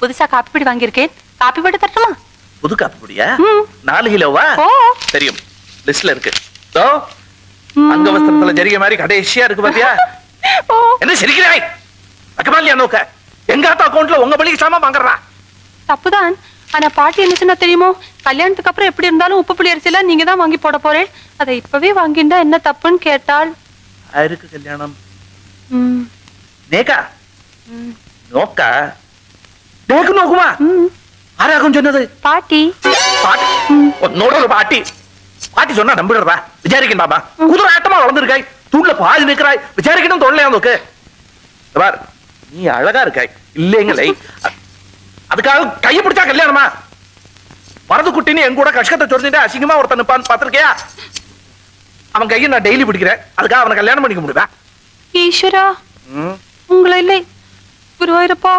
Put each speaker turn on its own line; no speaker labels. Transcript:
புதுசா காப்பி பொடி வாங்கியிருக்கேன். காப்பி போட்டு தரட்டுமா?
புது காப்பி பொடியா? 4 கிலோவா? தெரியும், லிஸ்ட்ல இருக்கு. தோ அங்கவஸ்திரத்துல ஜரிகை மாதிரி கடைசியா இருக்கு பாத்தியா? என்ன சிரிக்கிறாய்? அக்கமாலியா நோக்க எங்க ஆத்தா அக்கவுண்ட்ல உங்க பள்ளிக்கு சாமா வாங்குறா?
தப்புதான். ஆனா பாட்டி என்ன சொன்னா தெரியுமோ? கல்யாணத்துக்கு அப்புறம் எப்படி இருந்தாலும் உப்பு புளி அரிசில நீங்க தான் வாங்கி போட போறேன். அதை இப்பவே வாங்கிண்டா என்ன தப்புன்னு கேட்டாள்.
யாருக்கு கல்யாணம்? நேக்கா நோக்கா நேக்கு நோக்குமா? ஆராகும் சொன்னது?
பாட்டி.
பாட்டி உன்னோட ஒரு பாட்டி. பாட்டி சொன்னா நம்பிடுறா? விசாரிக்கணும் பாபா. குதிரை ஆட்டமா வளர்ந்துருக்காய், தூண்ல பாதி நிற்கிறாய், விசாரிக்கணும் தொல்லையா நோக்கு. பார், நீ அழகா இருக்காய் இல்லைங்களே, அதுக்காக கையை பிடிச்சா கல்யாணமா? வரது குட்டின்னு என் கூட கஷ்டத்தை சொல்லிட்டு அசிங்கமா ஒருத்தன் நிப்பான்னு பாத்திருக்கியா? அவன் கையை நான் டெய்லி பிடிக்கிறேன், அதுக்காக அவனை கல்யாணம் பண்ணிக்க முடியுதா?
ஈஸ்வரா, உங்களை இல்லை குருவாயிரப்பா.